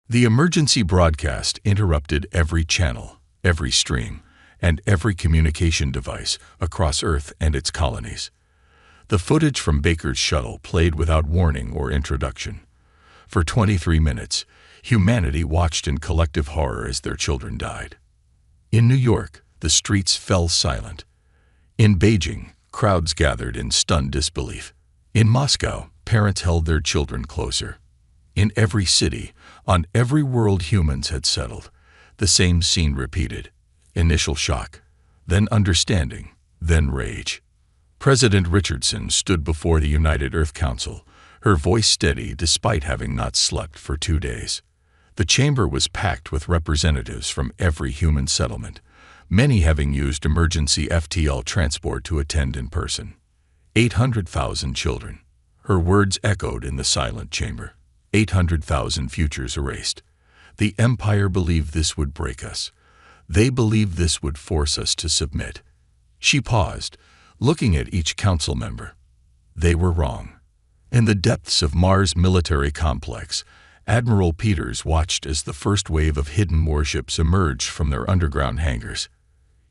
The emergency broadcast interrupted every channel, every stream, and every communication device across Earth and its colonies. The footage from Baker's shuttle played without warning or introduction. For 23 minutes, humanity watched in collective horror as their children died. In New York, the streets fell silent. In Beijing, crowds gathered in stunned disbelief. In Moscow, parents held their children closer. In every city, on every world humans had settled, the same scene repeated. Initial shock, then understanding, then rage. President Richardson stood before the United Earth Council, her voice steady despite having not slept for 2 days. The chamber was packed with representatives from every human settlement, many having used emergency FTL transport to attend in person. 800,000 children. Her words echoed in the silent chamber. 800,000 futures erased. The Empire believed this would break us. They believed this would force us to submit. She paused, looking at each council member. They were wrong. In the depths of Mars military complex, Admiral Peters watched as the first wave of hidden warships emerged from their underground hangars.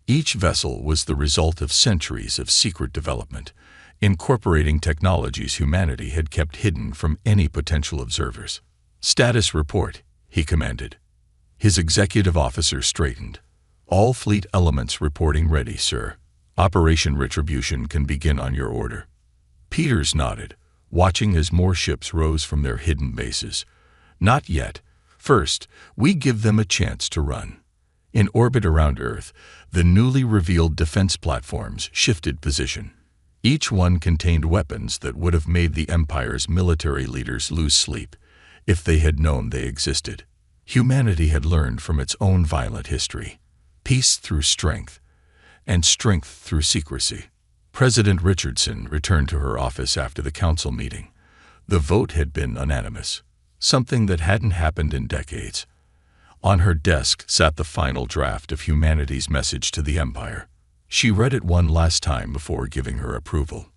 Each vessel was the result of centuries of secret development, incorporating technologies humanity had kept hidden from any potential observers. "Status report," he commanded. His executive officer straightened. "All fleet elements reporting ready, sir. Operation Retribution can begin on your order." Peters nodded, watching as more ships rose from their hidden bases. "Not yet. First, we give them a chance to run." In orbit around Earth, the newly revealed defense platforms shifted position. Each one contained weapons that would have made the Empire's military leaders lose sleep if they had known they existed. Humanity had learned from its own violent history. Peace through strength, and strength through secrecy. President Richardson returned to her office after the council meeting. The vote had been unanimous, something that hadn't happened in decades. On her desk sat the final draft of humanity's message to the Empire. She read it one last time before giving her approval.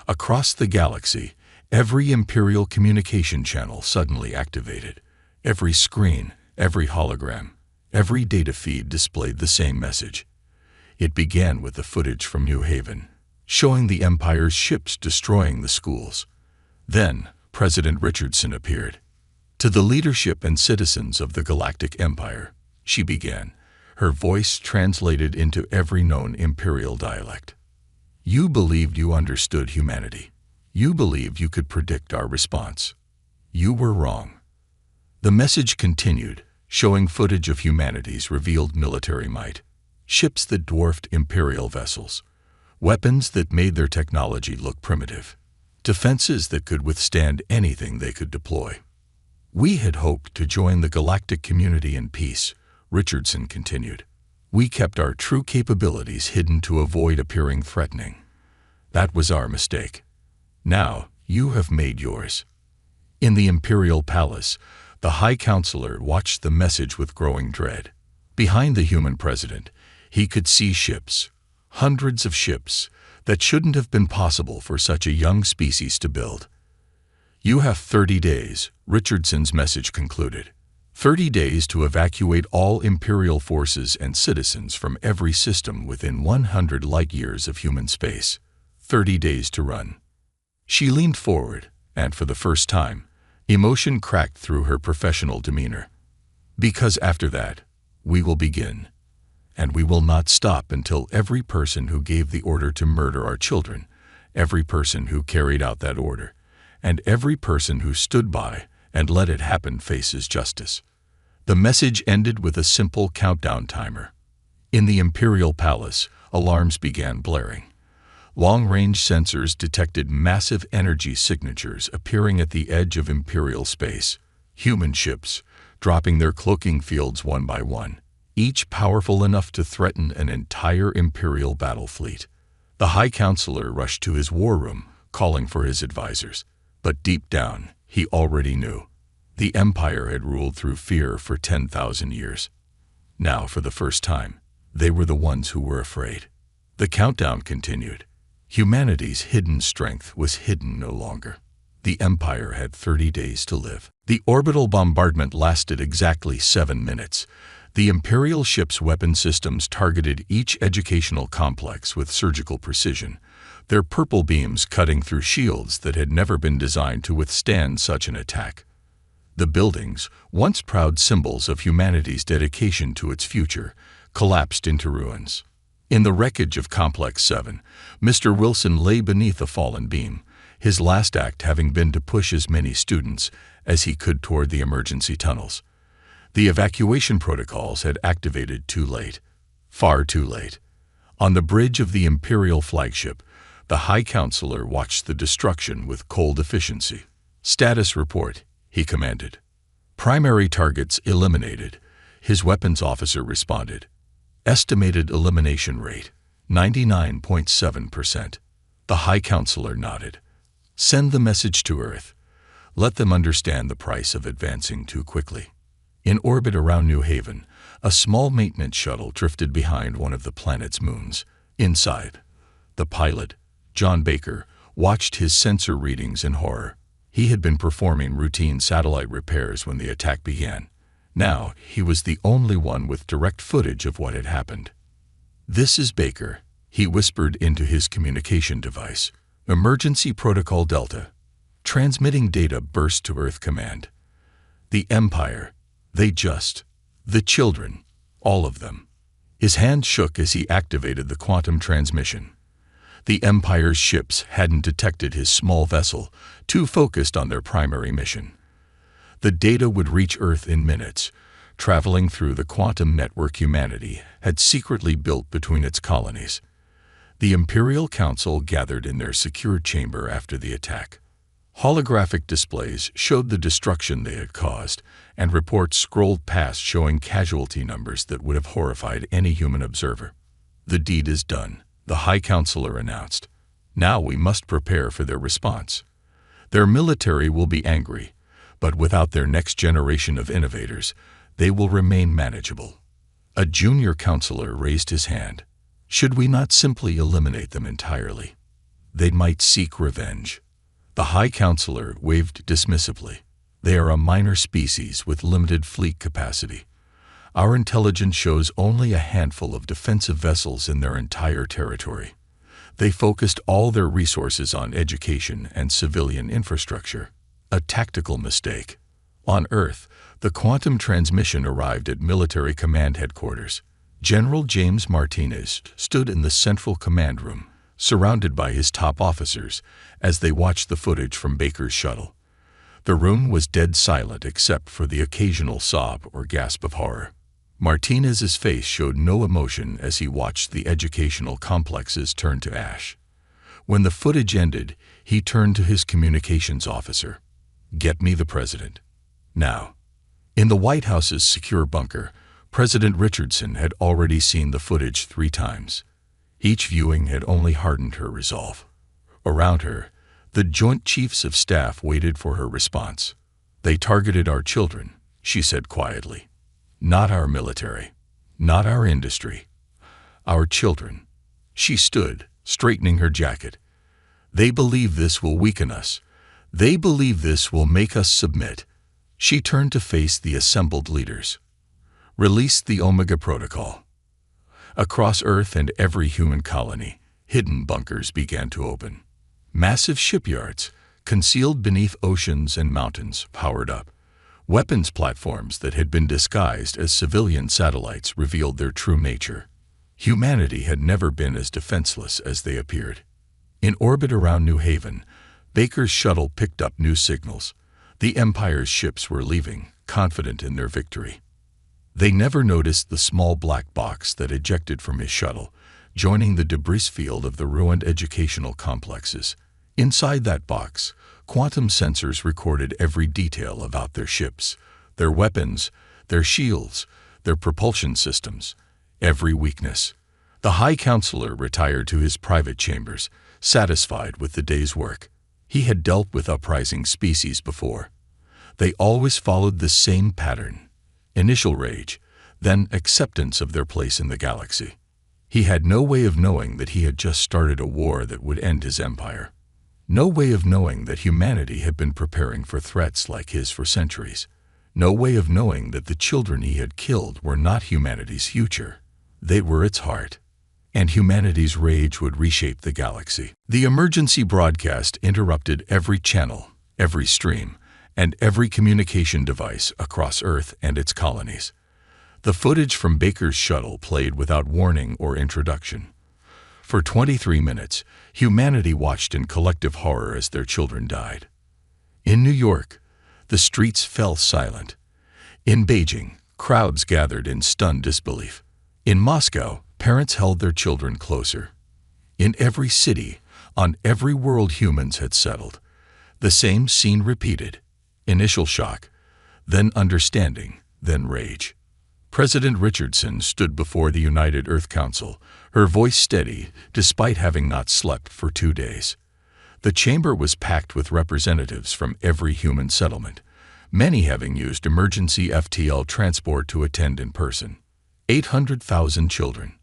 Across the galaxy, every Imperial communication channel suddenly activated. Every screen, every hologram, every data feed displayed the same message. It began with the footage from New Haven, showing the Empire's ships destroying the schools. Then, President Richardson appeared. "To the leadership and citizens of the Galactic Empire," she began, her voice translated into every known Imperial dialect. "You believed you understood humanity. You believed you could predict our response. You were wrong." The message continued, showing footage of humanity's revealed military might. Ships that dwarfed Imperial vessels. Weapons that made their technology look primitive. Defenses that could withstand anything they could deploy. "We had hoped to join the galactic community in peace," Richardson continued. "We kept our true capabilities hidden to avoid appearing threatening. That was our mistake. Now, you have made yours." In the Imperial Palace, the High Counselor watched the message with growing dread. Behind the human president, he could see ships, hundreds of ships, that shouldn't have been possible for such a young species to build. "You have 30 days, Richardson's message concluded. 30 days to evacuate all Imperial forces and citizens from every system within 100 light-years of human space. 30 days to run. She leaned forward, and for the first time, emotion cracked through her professional demeanor. "Because after that, we will begin. And we will not stop until every person who gave the order to murder our children, every person who carried out that order, and every person who stood by and let it happen faces justice." The message ended with a simple countdown timer. In the Imperial Palace, alarms began blaring. Long-range sensors detected massive energy signatures appearing at the edge of Imperial space. Human ships, dropping their cloaking fields one by one, each powerful enough to threaten an entire Imperial battle fleet. The High Counselor rushed to his war room, calling for his advisors. But deep down, he already knew. The Empire had ruled through fear for 10,000 years. Now, for the first time, they were the ones who were afraid. The countdown continued. Humanity's hidden strength was hidden no longer. The Empire had 30 days to live. The orbital bombardment lasted exactly 7 minutes. The Imperial ship's weapon systems targeted each educational complex with surgical precision, their purple beams cutting through shields that had never been designed to withstand such an attack. The buildings, once proud symbols of humanity's dedication to its future, collapsed into ruins. In the wreckage of Complex 7, Mr. Wilson lay beneath a fallen beam, his last act having been to push as many students as he could toward the emergency tunnels. The evacuation protocols had activated too late. Far too late. On the bridge of the Imperial flagship, the High Counselor watched the destruction with cold efficiency. "Status report," he commanded. "Primary targets eliminated," his weapons officer responded. "Estimated elimination rate, 99.7%. The High Counselor nodded. "Send the message to Earth. Let them understand the price of advancing too quickly." In orbit around New Haven, a small maintenance shuttle drifted behind one of the planet's moons. Inside, the pilot, John Baker, watched his sensor readings in horror. He had been performing routine satellite repairs when the attack began. Now, he was the only one with direct footage of what had happened. "This is Baker," he whispered into his communication device. "Emergency Protocol Delta. Transmitting data burst to Earth Command. The Empire. The children. All of them." His hand shook as he activated the quantum transmission. The Empire's ships hadn't detected his small vessel, too focused on their primary mission. The data would reach Earth in minutes, traveling through the quantum network humanity had secretly built between its colonies. The Imperial Council gathered in their secure chamber after the attack. Holographic displays showed the destruction they had caused, and reports scrolled past showing casualty numbers that would have horrified any human observer. "The deed is done," the High Counselor announced. "Now we must prepare for their response. Their military will be angry, but without their next generation of innovators, they will remain manageable." A junior counselor raised his hand. "Should we not simply eliminate them entirely? They might seek revenge." The High Counselor waved dismissively. "They are a minor species with limited fleet capacity. Our intelligence shows only a handful of defensive vessels in their entire territory. They focused all their resources on education and civilian infrastructure. A tactical mistake." On Earth, the quantum transmission arrived at Military Command Headquarters. General James Martinez stood in the central command room, surrounded by his top officers, as they watched the footage from Baker's shuttle. The room was dead silent except for the occasional sob or gasp of horror. Martinez's face showed no emotion as he watched the educational complexes turn to ash. When the footage ended, he turned to his communications officer. "Get me the president. Now." In the White House's secure bunker, President Richardson had already seen the footage 3 times. Each viewing had only hardened her resolve. Around her, the Joint Chiefs of Staff waited for her response. "They targeted our children," she said quietly. "Not our military. Not our industry. Our children." She stood, straightening her jacket. "They believe this will weaken us. They believe this will make us submit." She turned to face the assembled leaders. "Release the Omega Protocol." Across Earth and every human colony, hidden bunkers began to open. Massive shipyards, concealed beneath oceans and mountains, powered up. Weapons platforms that had been disguised as civilian satellites revealed their true nature. Humanity had never been as defenseless as they appeared. In orbit around New Haven, Baker's shuttle picked up new signals. The Empire's ships were leaving, confident in their victory. They never noticed the small black box that ejected from his shuttle, joining the debris field of the ruined educational complexes. Inside that box, quantum sensors recorded every detail about their ships, their weapons, their shields, their propulsion systems, every weakness. The High Counselor retired to his private chambers, satisfied with the day's work. He had dealt with uprising species before. They always followed the same pattern: initial rage, then acceptance of their place in the galaxy. He had no way of knowing that he had just started a war that would end his empire. No way of knowing that humanity had been preparing for threats like his for centuries. No way of knowing that the children he had killed were not humanity's future. They were its heart. And humanity's rage would reshape the galaxy. The emergency broadcast interrupted every channel, every stream, and every communication device across Earth and its colonies. The footage from Baker's shuttle played without warning or introduction. For 23 minutes, humanity watched in collective horror as their children died. In New York, the streets fell silent. In Beijing, crowds gathered in stunned disbelief. In Moscow, parents held their children closer. In every city, on every world humans had settled, the same scene repeated. Initial shock, then understanding, then rage. President Richardson stood before the United Earth Council, her voice steady despite having not slept for 2 days. The chamber was packed with representatives from every human settlement, many having used emergency FTL transport to attend in person. 800,000 children.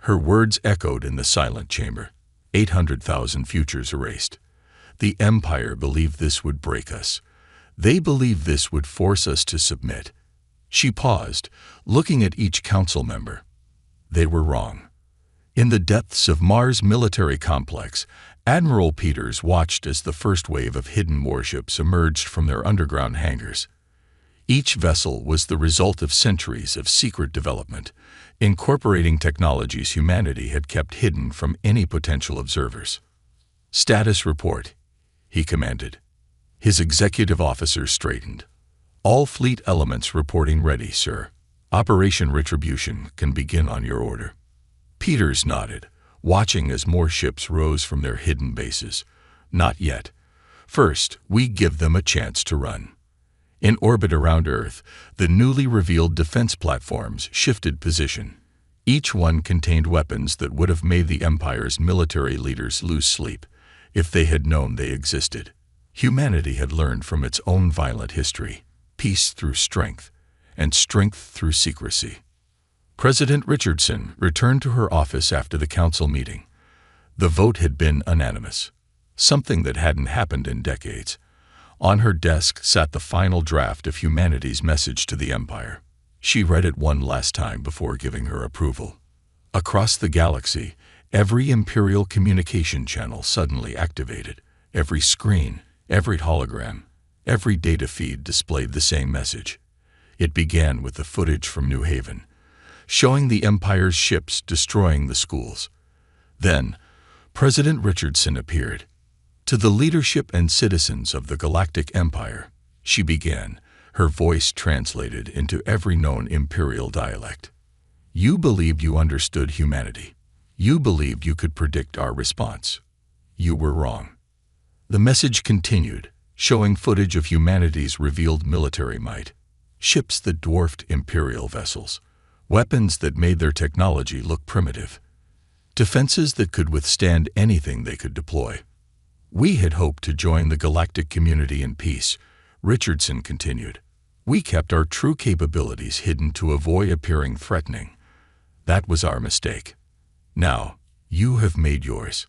Her words echoed in the silent chamber. 800,000 futures erased. The Empire believed this would break us. They believed this would force us to submit. She paused, looking at each council member. They were wrong. In the depths of Mars military complex, Admiral Peters watched as the first wave of hidden warships emerged from their underground hangars. Each vessel was the result of centuries of secret development, incorporating technologies humanity had kept hidden from any potential observers. "Status report," he commanded. His executive officer straightened. "All fleet elements reporting ready, sir. Operation Retribution can begin on your order." Peters nodded, watching as more ships rose from their hidden bases. "Not yet. First, we give them a chance to run." In orbit around Earth, the newly revealed defense platforms shifted position. Each one contained weapons that would have made the Empire's military leaders lose sleep if they had known they existed. Humanity had learned from its own violent history, peace through strength, and strength through secrecy. President Richardson returned to her office after the council meeting. The vote had been unanimous, something that hadn't happened in decades. On her desk sat the final draft of humanity's message to the Empire. She read it one last time before giving her approval. Across the galaxy, every Imperial communication channel suddenly activated. Every screen, every hologram, every data feed displayed the same message. It began with the footage from New Haven, showing the Empire's ships destroying the schools. Then, President Richardson appeared. To the leadership and citizens of the Galactic Empire, she began, her voice translated into every known Imperial dialect. "You believed you understood humanity. You believed you could predict our response. You were wrong." The message continued, showing footage of humanity's revealed military might. Ships that dwarfed Imperial vessels. Weapons that made their technology look primitive. Defenses that could withstand anything they could deploy. "We had hoped to join the galactic community in peace," Richardson continued. "We kept our true capabilities hidden to avoid appearing threatening. That was our mistake. Now, you have made yours."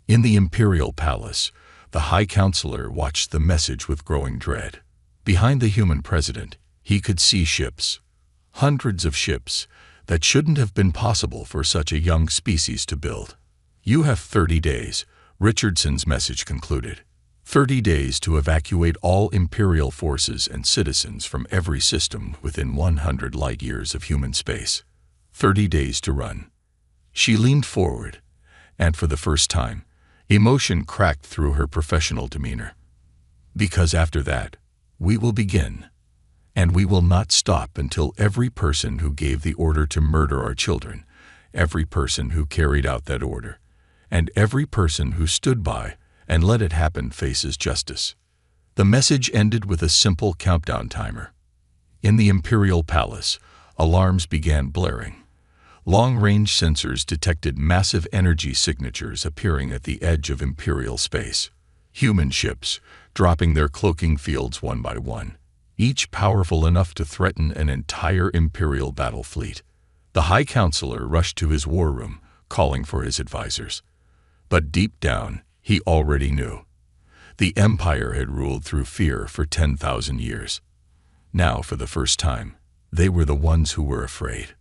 In the Imperial Palace, the High Counselor watched the message with growing dread. Behind the human president, he could see ships. Hundreds of ships that shouldn't have been possible for such a young species to build. "You have 30 days, Richardson's message concluded. 30 days to evacuate all Imperial forces and citizens from every system within 100 light-years of human space. 30 days to run. She leaned forward, and for the first time, emotion cracked through her professional demeanor. "Because after that, we will begin. And we will not stop until every person who gave the order to murder our children, every person who carried out that order, and every person who stood by and let it happen faces justice." The message ended with a simple countdown timer. In the Imperial Palace, alarms began blaring. Long-range sensors detected massive energy signatures appearing at the edge of Imperial space. Human ships, dropping their cloaking fields one by one, each powerful enough to threaten an entire Imperial battle fleet. The High Counselor rushed to his war room, calling for his advisors. But deep down, He already knew. The Empire had ruled through fear for 10,000 years. Now, for the first time, they were the ones who were afraid.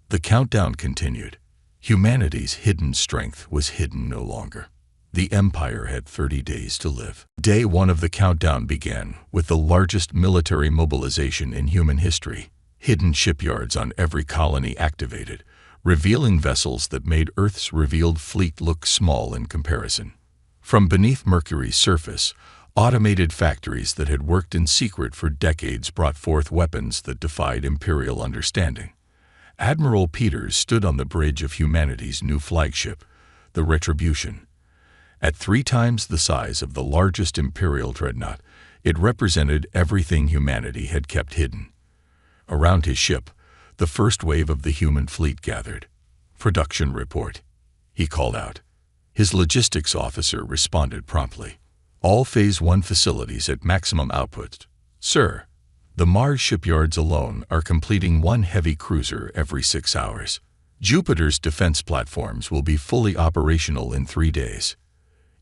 The countdown continued. Humanity's hidden strength was hidden no longer. The Empire had 30 days to live. Day 1 of the countdown began with the largest military mobilization in human history. Hidden shipyards on every colony activated, revealing vessels that made Earth's revealed fleet look small in comparison. From beneath Mercury's surface, automated factories that had worked in secret for decades brought forth weapons that defied imperial understanding. Admiral Peters stood on the bridge of humanity's new flagship, the Retribution. At 3 times the size of the largest imperial dreadnought, it represented everything humanity had kept hidden. Around his ship, the first wave of the human fleet gathered. "Production report," he called out. His logistics officer responded promptly. "All Phase 1 facilities at maximum output, sir." The Mars shipyards alone are completing 1 heavy cruiser every 6 hours. Jupiter's defense platforms will be fully operational in 3 days.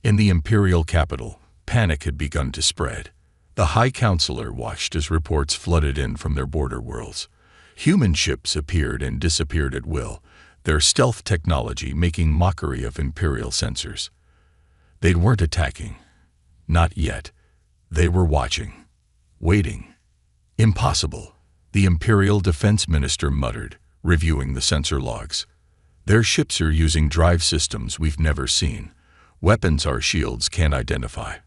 In the imperial capital, panic had begun to spread. The High Counselor watched as reports flooded in from their border worlds. Human ships appeared and disappeared at will, their stealth technology making mockery of imperial sensors. They weren't attacking. Not yet. They were watching. Waiting. "Impossible," the Imperial Defense Minister muttered, reviewing the sensor logs. "Their ships are using drive systems we've never seen, weapons our shields can't identify.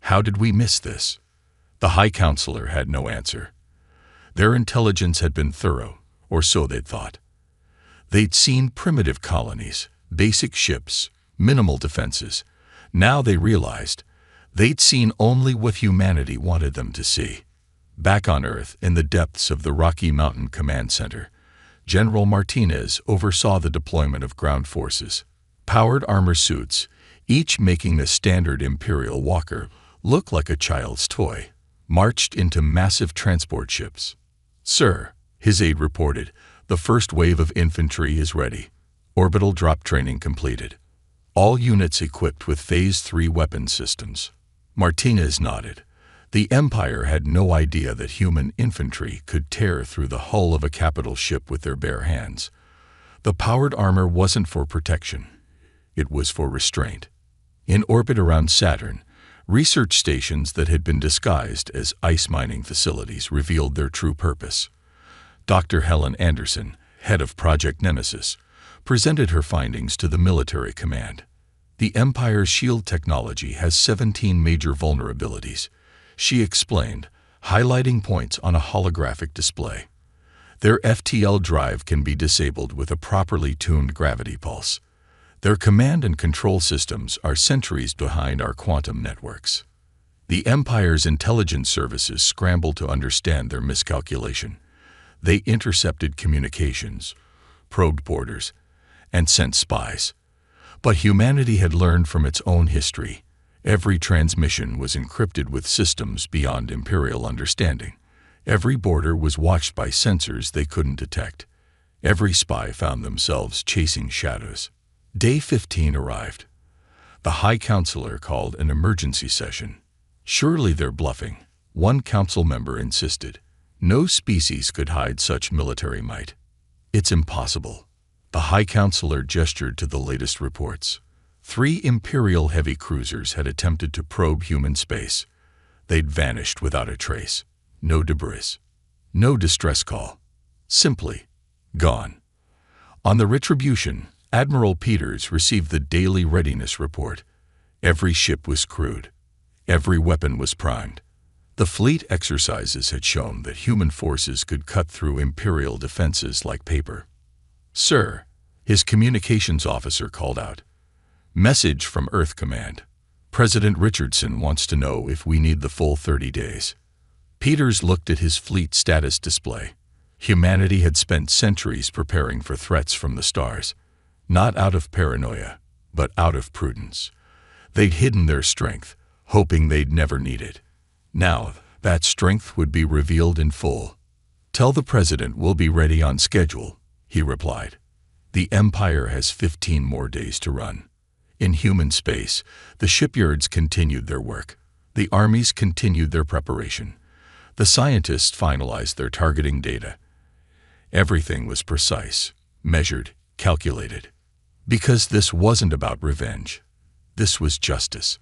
How did we miss this?" The High Counselor had no answer. Their intelligence had been thorough, or so they'd thought. They'd seen primitive colonies, basic ships, minimal defenses. Now they realized they'd seen only what humanity wanted them to see. Back on Earth, in the depths of the Rocky Mountain Command Center, General Martinez oversaw the deployment of ground forces. Powered armor suits, each making the standard Imperial Walker look like a child's toy, marched into massive transport ships. "Sir," his aide reported, "the first wave of infantry is ready. Orbital drop training completed. All units equipped with Phase 3 weapon systems." Martinez nodded. The Empire had no idea that human infantry could tear through the hull of a capital ship with their bare hands. The powered armor wasn't for protection. It was for restraint. In orbit around Saturn, research stations that had been disguised as ice mining facilities revealed their true purpose. Dr. Helen Anderson, head of Project Nemesis, presented her findings to the military command. The Empire's shield technology has 17 major vulnerabilities, she explained, highlighting points on a holographic display. Their FTL drive can be disabled with a properly tuned gravity pulse. Their command and control systems are centuries behind our quantum networks. The Empire's intelligence services scrambled to understand their miscalculation. They intercepted communications, probed borders, and sent spies. But humanity had learned from its own history. Every transmission was encrypted with systems beyond imperial understanding. Every border was watched by sensors they couldn't detect. Every spy found themselves chasing shadows. Day 15 arrived. The High Counselor called an emergency session. "Surely they're bluffing," one council member insisted. "No species could hide such military might." "It's impossible." The High Counselor gestured to the latest reports. 3 Imperial heavy cruisers had attempted to probe human space. They'd vanished without a trace. No debris. No distress call. Simply gone. On the Retribution, Admiral Peters received the daily readiness report. Every ship was crewed. Every weapon was primed. The fleet exercises had shown that human forces could cut through Imperial defenses like paper. "Sir," his communications officer called out. "Message from Earth Command. President Richardson wants to know if we need the full 30 days. Peters looked at his fleet status display. Humanity had spent centuries preparing for threats from the stars, not out of paranoia, but out of prudence. They'd hidden their strength, hoping they'd never need it. Now, that strength would be revealed in full. "Tell the President we'll be ready on schedule," he replied. "The Empire has 15 more days to run. In human space, the shipyards continued their work. The armies continued their preparation. The scientists finalized their targeting data. Everything was precise, measured, calculated. Because this wasn't about revenge. This was justice.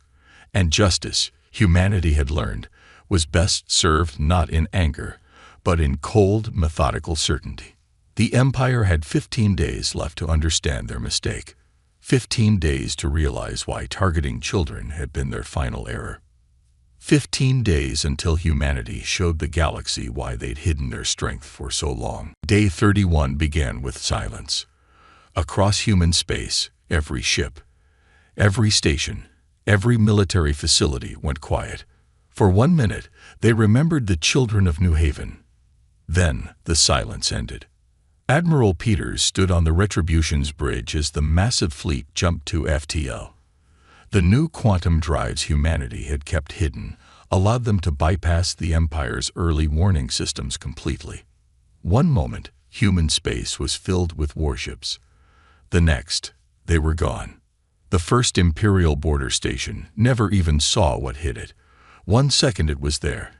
And justice, humanity had learned, was best served not in anger, but in cold, methodical certainty. The Empire had 15 days left to understand their mistake. 15 days to realize why targeting children had been their final error. 15 days until humanity showed the galaxy why they'd hidden their strength for so long. Day 31 began with silence. Across human space, every ship, every station, every military facility went quiet. For 1 minute, they remembered the children of New Haven. Then the silence ended. Admiral Peters stood on the Retribution's bridge as the massive fleet jumped to FTL. The new quantum drives humanity had kept hidden allowed them to bypass the Empire's early warning systems completely. One moment, human space was filled with warships. The next, they were gone. The first Imperial border station never even saw what hit it. 1 second it was there.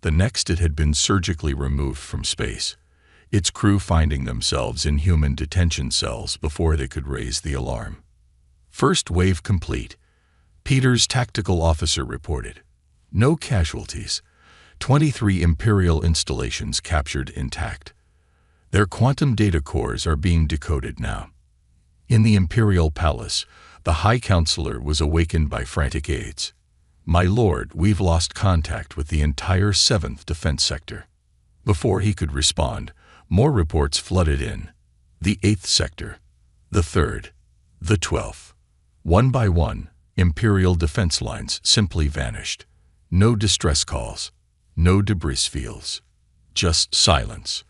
The next it had been surgically removed from space, its crew finding themselves in human detention cells before they could raise the alarm. First wave complete, Peters' tactical officer reported. No casualties. 23 Imperial installations captured intact. Their quantum data cores are being decoded now. In the Imperial Palace, the High Counselor was awakened by frantic aides. "My lord, we've lost contact with the entire 7th Defense Sector." Before he could respond, more reports flooded in. The 8th Sector, the 3rd, the 12th. One by one, Imperial defense lines simply vanished. No distress calls, no debris fields, just silence.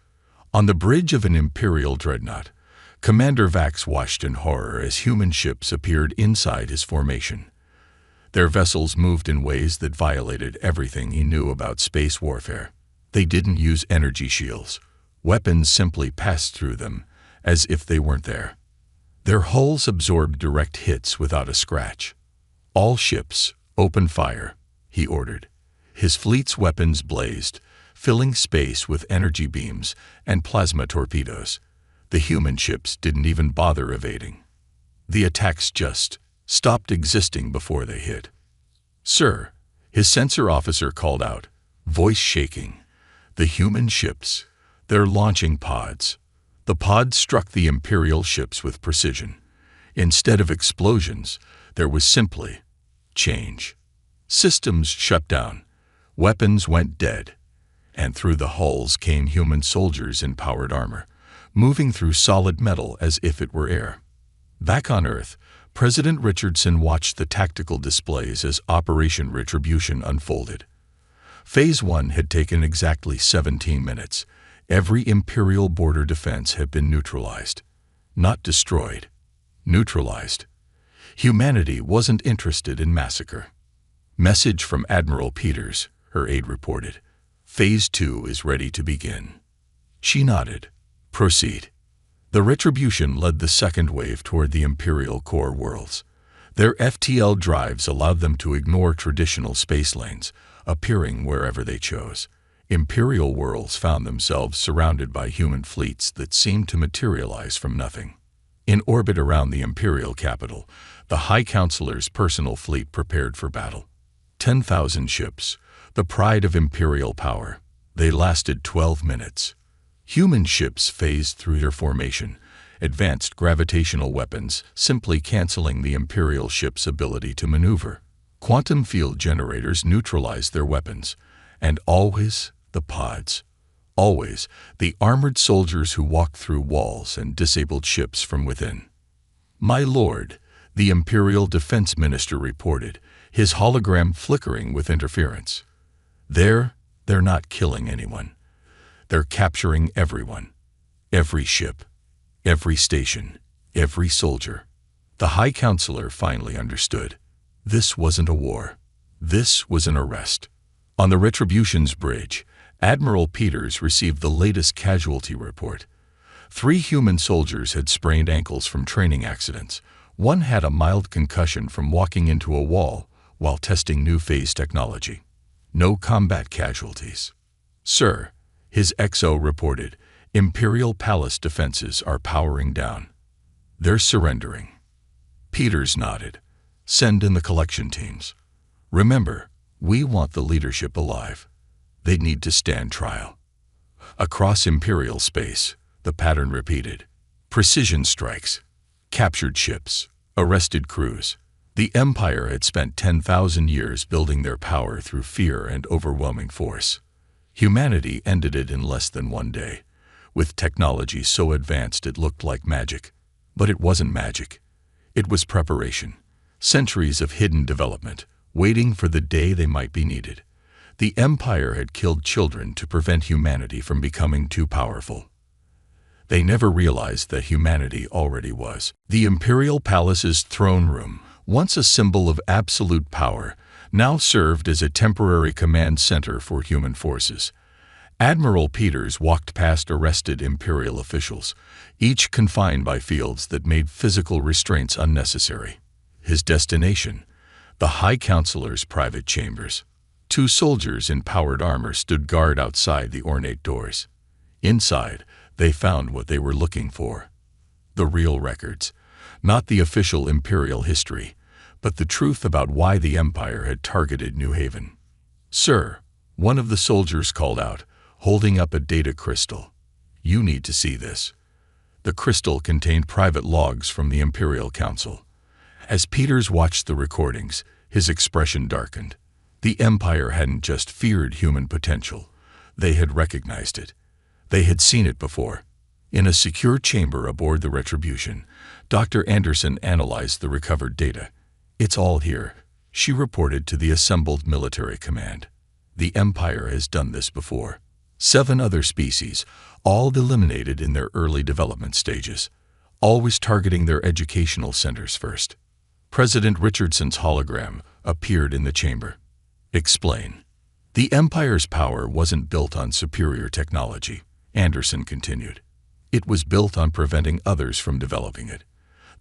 On the bridge of an Imperial dreadnought, Commander Vax watched in horror as human ships appeared inside his formation. Their vessels moved in ways that violated everything he knew about space warfare. They didn't use energy shields. Weapons simply passed through them, as if they weren't there. Their hulls absorbed direct hits without a scratch. "All ships, open fire," he ordered. His fleet's weapons blazed, filling space with energy beams and plasma torpedoes. The human ships didn't even bother evading. The attacks just stopped existing before they hit. "Sir," his sensor officer called out, voice shaking. "The human ships, they're launching pods." The pods struck the Imperial ships with precision. Instead of explosions, there was simply change. Systems shut down. Weapons went dead. And through the hulls came human soldiers in powered armor, moving through solid metal as if it were air. Back on Earth, President Richardson watched the tactical displays as Operation Retribution unfolded. Phase 1 had taken exactly 17 minutes. Every Imperial border defense had been neutralized. Not destroyed. Neutralized. Humanity wasn't interested in Massacre. "Message from Admiral Peters," her aide reported. "Phase 2 is ready to begin." She nodded. "Proceed." The Retribution led the second wave toward the Imperial core worlds. Their FTL drives allowed them to ignore traditional space lanes, appearing wherever they chose. Imperial worlds found themselves surrounded by human fleets that seemed to materialize from nothing. In orbit around the Imperial capital, the High Counselor's personal fleet prepared for battle. 10,000 ships, the pride of Imperial power. They lasted 12 minutes. Human ships phased through their formation, advanced gravitational weapons simply canceling the Imperial ship's ability to maneuver. Quantum field generators neutralized their weapons. And always the pods. Always the armored soldiers who walked through walls and disabled ships from within. "My lord," the Imperial Defense Minister reported, his hologram flickering with interference. They're not killing anyone. They're capturing everyone. Every ship, every station, every soldier." The High Counselor finally understood. This wasn't a war. This was an arrest. On the Retribution's bridge, Admiral Peters received the latest casualty report. 3 human soldiers had sprained ankles from training accidents. One had a mild concussion from walking into a wall while testing new phase technology. No combat casualties. Sir, his XO reported, Imperial Palace defenses are powering down. They're surrendering. Peters nodded. Send in the collection teams. Remember, we want the leadership alive. They need to stand trial. Across Imperial space, the pattern repeated. Precision strikes. Captured ships. Arrested crews. The Empire had spent 10,000 years building their power through fear and overwhelming force. Humanity ended it in less than one day, with technology so advanced it looked like magic. But it wasn't magic. It was preparation. Centuries of hidden development, waiting for the day they might be needed. The Empire had killed children to prevent humanity from becoming too powerful. They never realized that humanity already was. The Imperial Palace's throne room, once a symbol of absolute power, now served as a temporary command center for human forces. Admiral Peters walked past arrested Imperial officials, each confined by fields that made physical restraints unnecessary. His destination, the High Counselor's private chambers. 2 soldiers in powered armor stood guard outside the ornate doors. Inside, they found what they were looking for. The real records. Not the official Imperial history, but the truth about why the Empire had targeted New Haven. Sir, one of the soldiers called out, holding up a data crystal. You need to see this. The crystal contained private logs from the Imperial Council. As Peters watched the recordings, his expression darkened. The Empire hadn't just feared human potential. They had recognized it. They had seen it before. In a secure chamber aboard the Retribution, Dr. Anderson analyzed the recovered data. It's all here, she reported to the assembled military command. The Empire has done this before. 7 other species, all eliminated in their early development stages, always targeting their educational centers first. President Richardson's hologram appeared in the chamber. Explain. The Empire's power wasn't built on superior technology, Anderson continued. It was built on preventing others from developing it.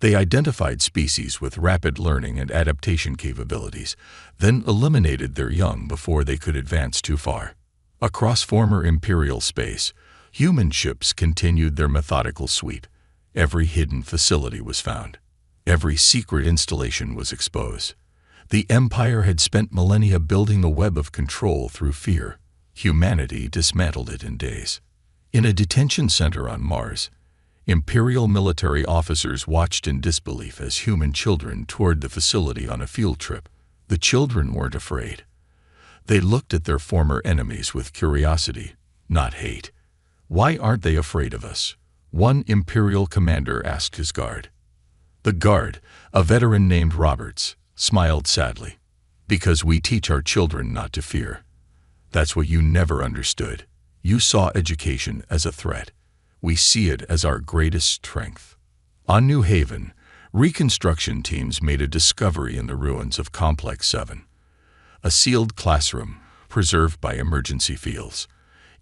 They identified species with rapid learning and adaptation capabilities, then eliminated their young before they could advance too far. Across former Imperial space, human ships continued their methodical sweep. Every hidden facility was found. Every secret installation was exposed. The Empire had spent millennia building a web of control through fear. Humanity dismantled it in days. In a detention center on Mars, Imperial military officers watched in disbelief as human children toured the facility on a field trip. The children weren't afraid. They looked at their former enemies with curiosity, not hate. Why aren't they afraid of us? One Imperial commander asked his guard. The guard, a veteran named Roberts, smiled sadly. Because we teach our children not to fear. That's what you never understood. You saw education as a threat. We see it as our greatest strength. On New Haven, reconstruction teams made a discovery in the ruins of Complex 7. A sealed classroom, preserved by emergency fields.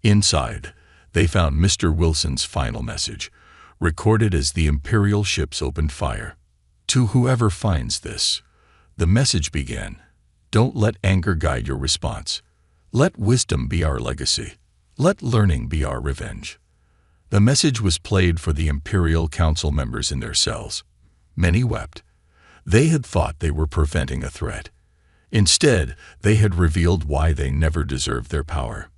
Inside, they found Mr. Wilson's final message, recorded as the Imperial ships opened fire. To whoever finds this, the message began, "Don't let anger guide your response. Let wisdom be our legacy. Let learning be our revenge." The message was played for the Imperial Council members in their cells. Many wept. They had thought they were preventing a threat. Instead, they had revealed why they never deserved their power.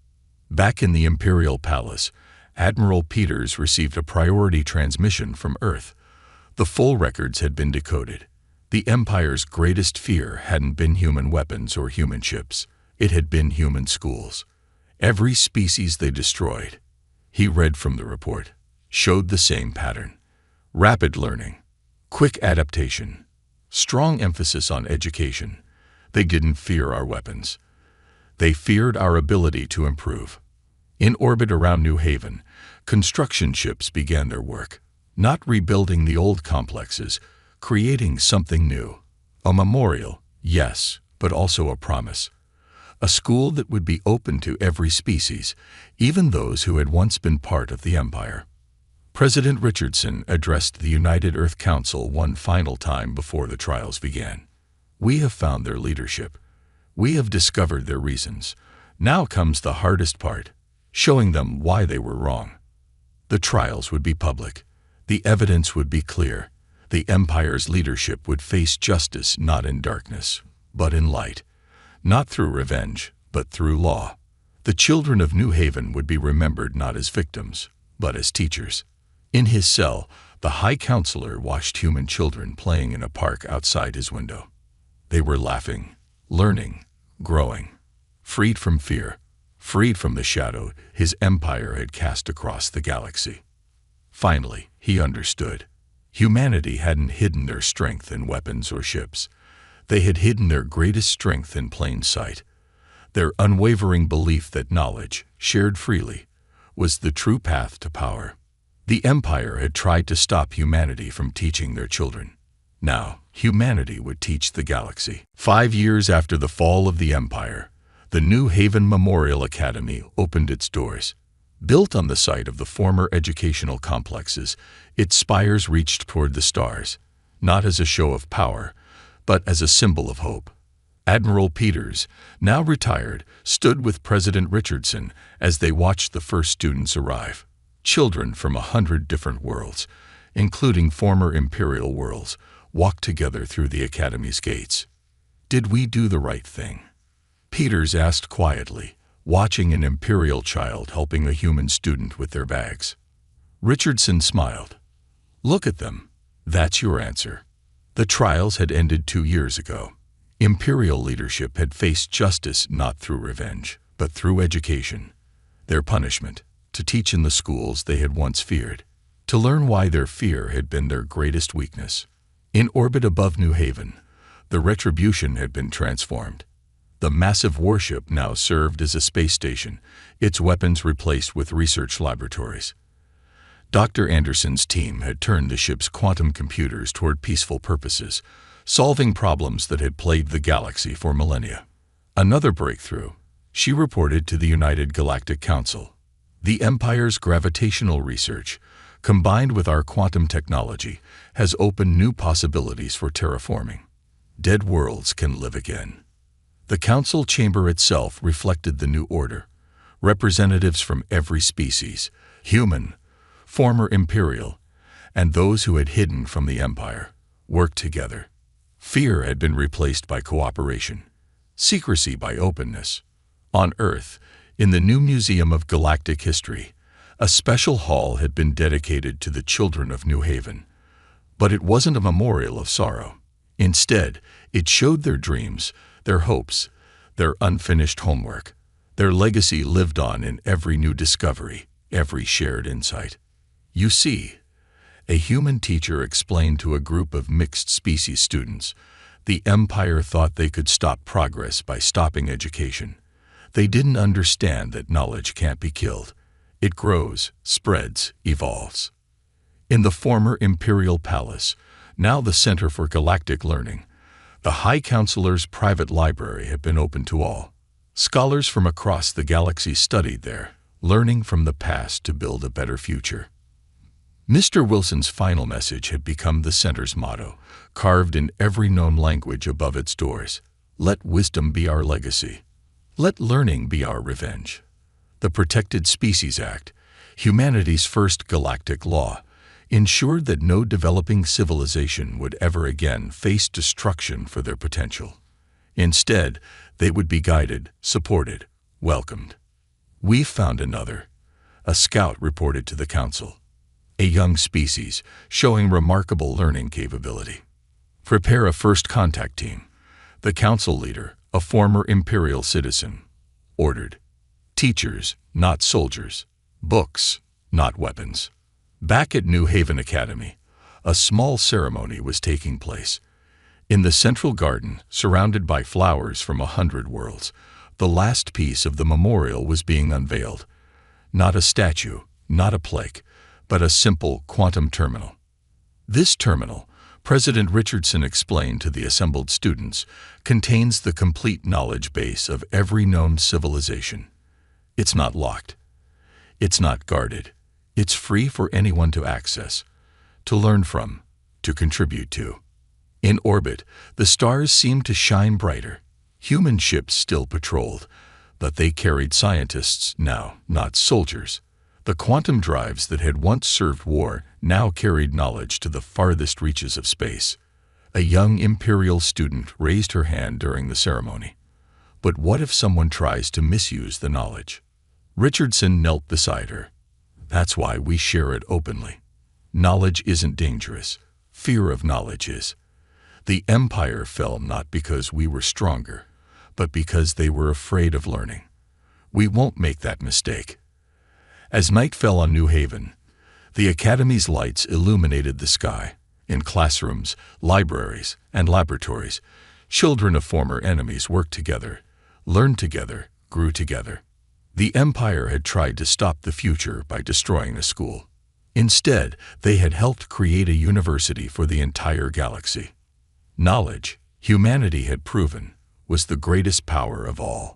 Back in the Imperial Palace, Admiral Peters received a priority transmission from Earth. The full records had been decoded. The Empire's greatest fear hadn't been human weapons or human ships. It had been human schools. Every species they destroyed, he read from the report, showed the same pattern. Rapid learning, quick adaptation, strong emphasis on education. They didn't fear our weapons. They feared our ability to improve. In orbit around New Haven, construction ships began their work, not rebuilding the old complexes, creating something new. A memorial, yes, but also a promise. A school that would be open to every species, even those who had once been part of the Empire. President Richardson addressed the United Earth Council one final time before the trials began. "We have found their leadership. We have discovered their reasons. Now comes the hardest part, showing them why they were wrong." The trials would be public. The evidence would be clear. The Empire's leadership would face justice not in darkness, but in light. Not through revenge, but through law. The children of New Haven would be remembered not as victims, but as teachers. In his cell, the High Counselor watched human children playing in a park outside his window. They were laughing, learning, growing, freed from fear, freed from the shadow his empire had cast across the galaxy. Finally, he understood. Humanity hadn't hidden their strength in weapons or ships. They had hidden their greatest strength in plain sight. Their unwavering belief that knowledge, shared freely, was the true path to power. The Empire had tried to stop humanity from teaching their children. Now, humanity would teach the galaxy. 5 years after the fall of the Empire, the New Haven Memorial Academy opened its doors. Built on the site of the former educational complexes, its spires reached toward the stars, not as a show of power, but as a symbol of hope. Admiral Peters, now retired, stood with President Richardson as they watched the first students arrive. Children from 100 different worlds, including former Imperial worlds, walked together through the Academy's gates. "Did we do the right thing?" Peters asked quietly, watching an Imperial child helping a human student with their bags. Richardson smiled. "Look at them. That's your answer." The trials had ended 2 years ago. Imperial leadership had faced justice not through revenge, but through education. Their punishment, to teach in the schools they had once feared, to learn why their fear had been their greatest weakness. In orbit above New Haven, the retribution had been transformed. The massive warship now served as a space station, its weapons replaced with research laboratories. Dr. Anderson's team had turned the ship's quantum computers toward peaceful purposes, solving problems that had plagued the galaxy for millennia. Another breakthrough, she reported to the United Galactic Council. The Empire's gravitational research, combined with our quantum technology, has opened new possibilities for terraforming. Dead worlds can live again. The council chamber itself reflected the new order. Representatives from every species, human, former Imperial, and those who had hidden from the Empire, worked together. Fear had been replaced by cooperation, secrecy by openness. On Earth, in the new Museum of Galactic History, a special hall had been dedicated to the children of New Haven. But it wasn't a memorial of sorrow. Instead, it showed their dreams, their hopes, their unfinished homework. Their legacy lived on in every new discovery, every shared insight. "You see," a human teacher explained to a group of mixed-species students, "the Empire thought they could stop progress by stopping education. They didn't understand that knowledge can't be killed. It grows, spreads, evolves." In the former Imperial Palace, now the Center for Galactic Learning, the High Counselor's private library had been open to all. Scholars from across the galaxy studied there, learning from the past to build a better future. Mr. Wilson's final message had become the center's motto, carved in every known language above its doors. "Let wisdom be our legacy. Let learning be our revenge." The Protected Species Act, humanity's first galactic law, ensured that no developing civilization would ever again face destruction for their potential. Instead, they would be guided, supported, welcomed. "We found another," a scout reported to the council. "A young species, showing remarkable learning capability. Prepare a first contact team." The council leader, a former Imperial citizen, ordered. Teachers, not soldiers. Books, not weapons. Back at New Haven Academy, a small ceremony was taking place. In the central garden, surrounded by flowers from 100 worlds, the last piece of the memorial was being unveiled. Not a statue, not a plaque, but a simple quantum terminal. This terminal, President Richardson explained to the assembled students, contains the complete knowledge base of every known civilization. It's not locked. It's not guarded. It's free for anyone to access, to learn from, to contribute to. In orbit, the stars seemed to shine brighter. Human ships still patrolled, but they carried scientists now, not soldiers. The quantum drives that had once served war now carried knowledge to the farthest reaches of space. A young Imperial student raised her hand during the ceremony. But what if someone tries to misuse the knowledge? Richardson knelt beside her. That's why we share it openly. Knowledge isn't dangerous. Fear of knowledge is. The Empire fell not because we were stronger, but because they were afraid of learning. We won't make that mistake. As night fell on New Haven, the Academy's lights illuminated the sky. In classrooms, libraries, and laboratories, children of former enemies worked together, learned together, grew together. The Empire had tried to stop the future by destroying the school. Instead, they had helped create a university for the entire galaxy. Knowledge, humanity had proven, was the greatest power of all.